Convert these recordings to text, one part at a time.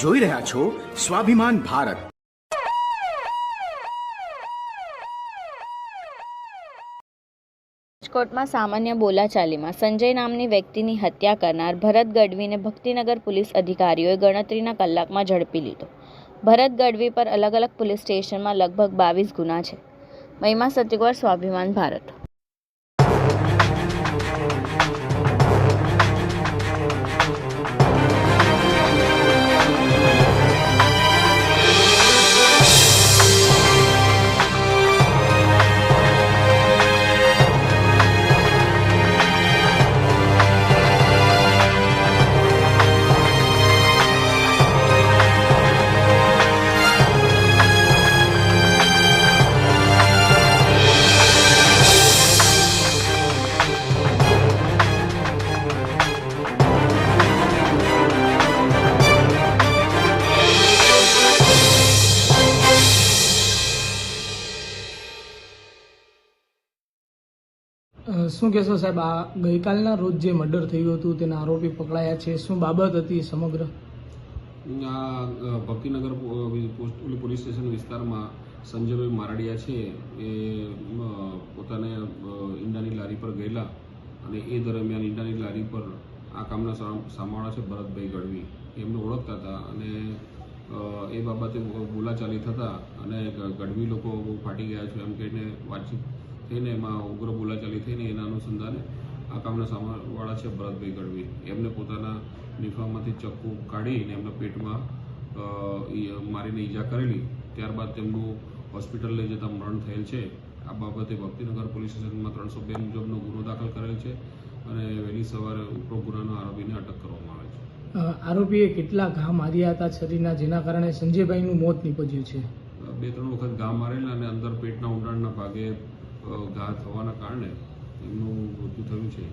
જોઈ રહ્યા છો સ્વાભિમાન ભારત। રાજકોટમાં સામાન્ય બોલાચાલીમાં સંજય નામની વ્યક્તિની હત્યા કરનાર ભરત ગઢવીને ભક્તિનગર પોલીસ અધિકારીઓએ ગણતરીના કલાકમાં ઝડપી લીધો। ભરત ગઢવી પર અલગ અલગ પોલીસ સ્ટેશનમાં લગભગ 22 ગુના છે। મહિમા સત્યકુમાર, સ્વાભિમાન ભારત। શું કહેશો સાહેબ, આ ગઈકાલના રોજ જે મર્ડર થયું હતું તેના આરોપી પકડાયા છે, શું બાબત હતી સમગ્ર? આ ભક્તિનગર પોલીસ સ્ટેશન વિસ્તારમાં સંજયભાઈ મારડિયા છે એ પોતાને ઈંડાની લારી પર ગયેલા અને એ દરમિયાન ઈંડાની લારી પર આ કામના સામાળા છે ભરતભાઈ ગઢવી એમને ઓળખતા હતા અને એ બાબતે બોલાચાલી થતા અને ગઢવી લોકો ફાટી ગયા છે એમ કહીને વાતચીત થઈને એમાં ઉગ્ર બોલાચાલી થઈને એના અનુસંધાને આ કામના સામાવાળા છે ભરતભાઈ ગઢવી એમને પોતાના નિફામાંથી ચક્કુ કાઢીને એમના પેટમાં મારીને ઈજા કરેલી। ત્યારબાદ તેમનું હોસ્પિટલ લઈ જતાં મરણ થયેલ છે। આ બાબતે ભક્તિનગર પોલીસ સ્ટેશનમાં 302 મુજબનો ગુનો દાખલ કરેલ છે અને વહેલી સવારે ઉપરોક્ત ગુનાના આરોપીને અટક કરવામાં આવે છે। આરોપીએ કેટલા ઘા માર્યા હતા શરીરના, જેના કારણે સંજયભાઈનું મોત નીપજ્યું છે? 2-3 વખત ઘા મારેલા અને અંદર પેટના ઊંડાણના ભાગે ઘા થવાના કારણે એમનું મૃત્યુ થયું છે।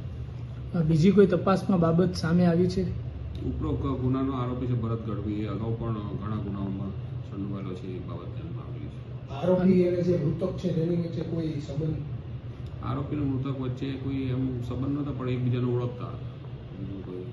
બીજી કોઈ તપાસમાં બાબત સામે આવી છે? ઉપરોક્ત ગુનાનો આરોપી છે ભરત ગઢવી, એ અગાઉ પણ ઘણા ગુનાઓમાં સંડોવાયેલો છે, એ બાબત ધ્યાનમાં આવેલી છે। આરોપી અને જે મૃતક છે તેની વચ્ચે કોઈ સંબંધ? આરોપી અને મૃતક વચ્ચે કોઈ એમ સંબંધ નહોતા, પણ એકબીજાને ઓળખતા કોઈ